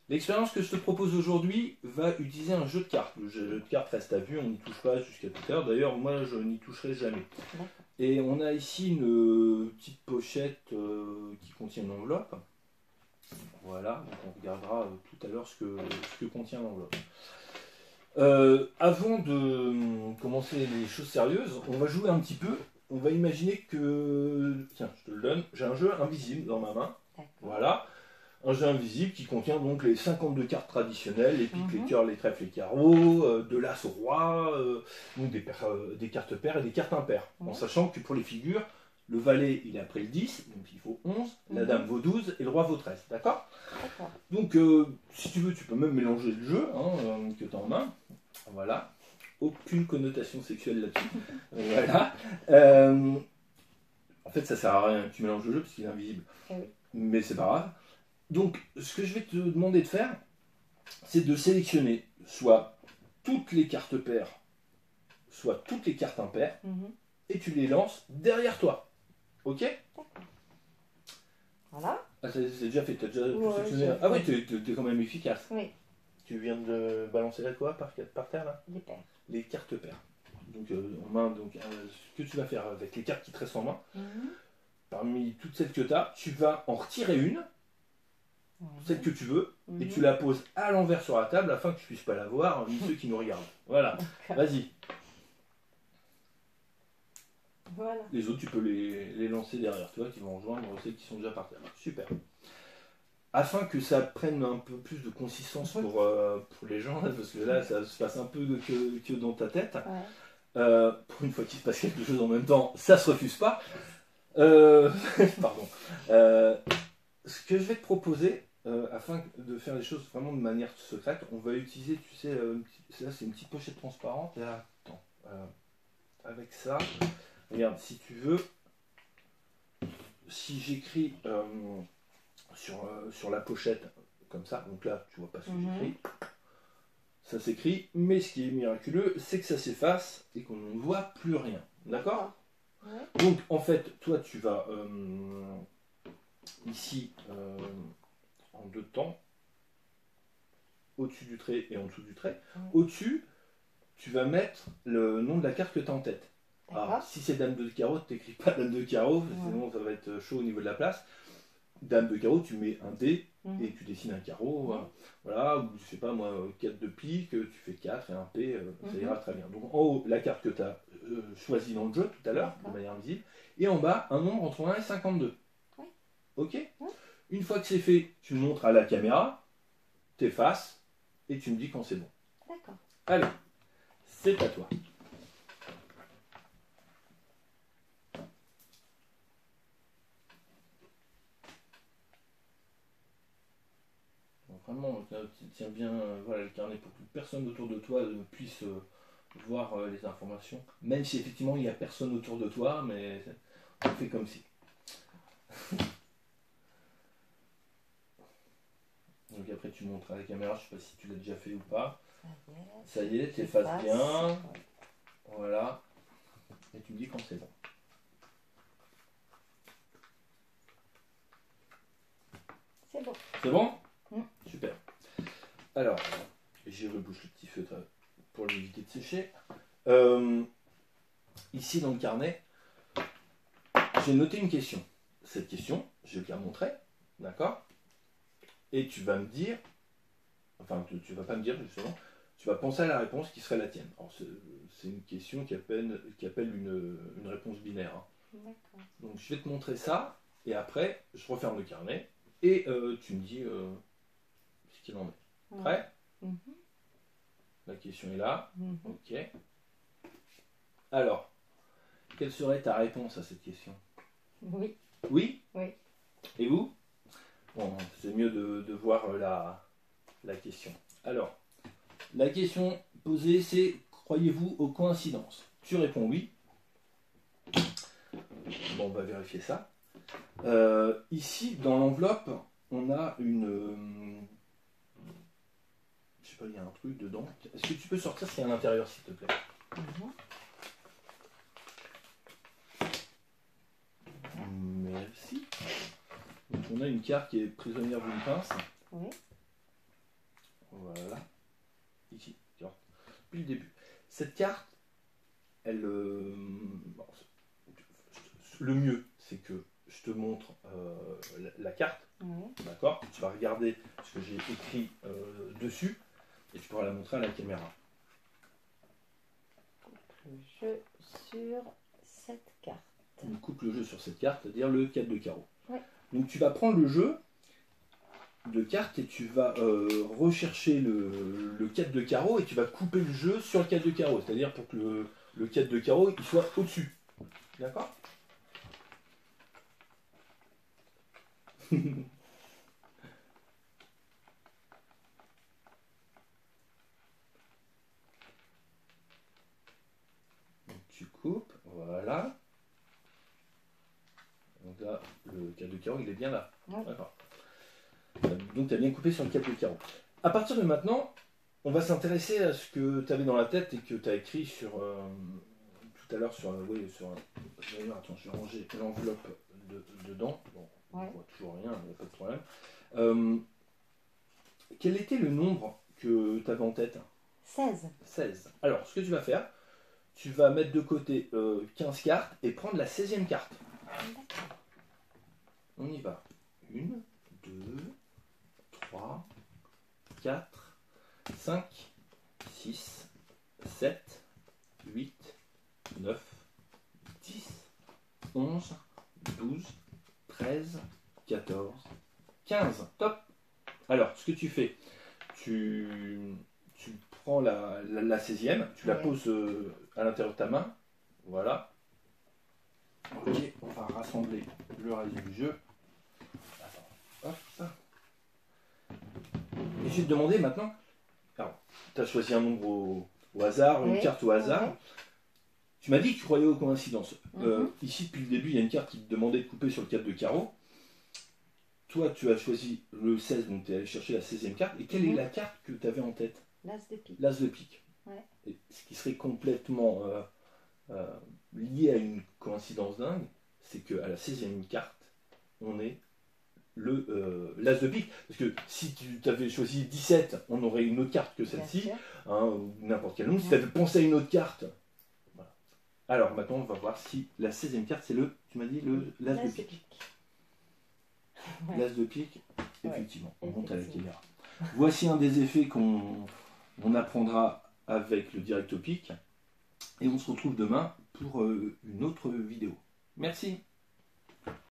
L'expérience que je te propose aujourd'hui va utiliser un jeu de cartes. Le jeu de cartes reste à vue, on n'y touche pas jusqu'à tout à l'heure. D'ailleurs, moi, je n'y toucherai jamais. Et on a ici une petite pochette qui contient une enveloppe. Voilà, donc on regardera tout à l'heure ce que contient l'enveloppe. Avant de commencer les choses sérieuses, on va jouer un petit peu. On va imaginer que... Tiens, je te le donne. J'ai un jeu invisible dans ma main. Voilà. Un jeu invisible qui contient donc les 52 cartes traditionnelles, les piques, les cœurs, les trèfles, les carreaux, de l'as au roi, donc des cartes paires et des cartes impaires. En sachant que pour les figures, le valet il est après le 10, donc il faut 11, la dame vaut 12 et le roi vaut 13. D'accord? Donc si tu veux, tu peux même mélanger le jeu que tu as en main. Voilà. Aucune connotation sexuelle là-dessus. Voilà. En fait, ça sert à rien que tu mélanges le jeu parce qu'il est invisible. Mais c'est pas grave. Donc, ce que je vais te demander de faire, c'est de sélectionner soit toutes les cartes paires, soit toutes les cartes impaires, et tu les lances derrière toi. Ok? Voilà. Ah, c'est déjà fait, tu as déjà sélectionné. Ah oui, tu es quand même efficace. Oui. Tu viens de balancer là quoi par terre là? Les paires. Les cartes paires. Donc, en main, donc, ce que tu vas faire avec les cartes qui te restent en main, parmi toutes celles que tu as, tu vas en retirer une. Celle que tu veux, et tu la poses à l'envers sur la table afin que tu ne puisses pas la voir, ni ceux qui nous regardent. Voilà, vas-y. Voilà. Les autres, tu peux les lancer derrière toi, qui vont rejoindre celles qui sont déjà par terre. Super. Afin que ça prenne un peu plus de consistance pour les gens, parce que là, ça se passe un peu que dans ta tête. Pour une fois qu'il se passe quelque chose en même temps, ça se refuse pas. Pardon. Ce que je vais te proposer, afin de faire les choses vraiment de manière secrète, on va utiliser, tu sais, là c'est une petite pochette transparente. Et attends, avec ça, regarde, si tu veux, si j'écris sur la pochette comme ça, donc là tu vois pas ce que j'écris, ça s'écrit, mais ce qui est miraculeux, c'est que ça s'efface et qu'on ne voit plus rien. D'accord? Donc en fait, toi tu vas ici en deux temps, au-dessus du trait et en dessous du trait. Au-dessus, tu vas mettre le nom de la carte que tu as en tête. Alors, si c'est dame de carreau, tu n'écris pas dame de carreau, sinon ça va être chaud au niveau de la place. Dame de carreau, tu mets un dé et tu dessines un carreau. Voilà, ou je sais pas moi, 4 de pique, tu fais 4 et un P, ça ira très bien. Donc en haut, la carte que tu as choisie dans le jeu tout à l'heure, de manière visible, et en bas, un nombre entre 1 et 52. Ok? Une fois que c'est fait, tu montres à la caméra, t'effaces, et tu me dis quand c'est bon. D'accord. Allez, c'est à toi. Donc vraiment, tiens bien voilà, le carnet pour que personne autour de toi ne puisse voir les informations. Même si effectivement il n'y a personne autour de toi, mais on fait comme si. Donc après tu montres à la caméra, je ne sais pas si tu l'as déjà fait ou pas. Ça y est, tu effaces bien. Voilà. Et tu me dis quand c'est bon. C'est bon. C'est bon? Super. Alors, j'y rebouche le petit feutre pour l'éviter de sécher. Ici dans le carnet, j'ai noté une question. Cette question, je vais te la montrer. D'accord? Et tu vas me dire, enfin tu vas pas me dire justement, tu vas penser à la réponse qui serait la tienne. Alors c'est une question qui appelle une réponse binaire. D'accord. Donc je vais te montrer ça, et après je referme le carnet, et tu me dis ce qu'il en est. Prêt? La question est là. Ok. Alors, quelle serait ta réponse à cette question? Oui. Oui? Oui. Et vous? Bon, c'est mieux de voir la question. Alors, la question posée, c'est croyez-vous aux coïncidences? Tu réponds oui. Bon, on va vérifier ça. Ici, dans l'enveloppe, on a une... je sais pas, il y a un truc dedans. Est-ce que tu peux sortir ce qu'il y a à l'intérieur, s'il te plaît? Merci. Donc on a une carte qui est prisonnière d'une pince. Oui. Voilà. Ici, depuis le début. Cette carte, elle, bon, le mieux, c'est que je te montre la carte, d'accord? Tu vas regarder ce que j'ai écrit dessus et tu pourras la montrer à la caméra. Le jeu sur cette carte. On coupe le jeu sur cette carte, c'est-à-dire le 4 de carreau. Ouais. Donc tu vas prendre le jeu de cartes et tu vas rechercher le 4 de carreau et tu vas couper le jeu sur le 4 de carreau, c'est-à-dire pour que le 4 de carreau il soit au-dessus. D'accord? Donc tu coupes, voilà. Donc là, le 4 de carreau, il est bien là. Ouais. D'accord. Donc tu as bien coupé sur le 4 de carreau. À partir de maintenant, on va s'intéresser à ce que tu avais dans la tête et que tu as écrit sur tout à l'heure sur oui, sur d'ailleurs, attends, je vais ranger l'enveloppe dedans. Bon, on voit toujours rien, il n'y a pas de problème. Quel était le nombre que tu avais en tête? 16. 16. Alors, ce que tu vas faire, tu vas mettre de côté 15 cartes et prendre la 16e carte. On y va. 1, 2, 3, 4, 5, 6, 7, 8, 9, 10, 11, 12, 13, 14, 15. Top. Alors, ce que tu fais, tu prends la 16e, tu la poses à l'intérieur de ta main. Voilà. Ok, on va rassembler le reste du jeu. Attends, hop. Et je vais te demander maintenant, alors, tu as choisi un nombre au hasard, une carte au hasard. Tu m'as dit que tu croyais aux coïncidences. Ici, depuis le début, il y a une carte qui te demandait de couper sur le 4 de carreau. Toi, tu as choisi le 16, donc tu es allé chercher la 16e carte. Et quelle est la carte que tu avais en tête? L'as de pique. L'as de pique. Ouais. Et ce qui serait complètement lié à une coïncidence dingue, c'est qu'à la 16e carte, on est l'as de pique. Parce que si tu avais choisi 17, on aurait une autre carte que celle-ci, hein, ou n'importe quel nombre. Si tu avais pensé à une autre carte. Voilà. Alors maintenant, on va voir si la 16e carte, c'est tu m'as dit, l'as de pique. L'as de pique, effectivement, on monte à la caméra. Voici un des effets qu'on apprendra avec le direct au pic. Et on se retrouve demain pour une autre vidéo. Merci.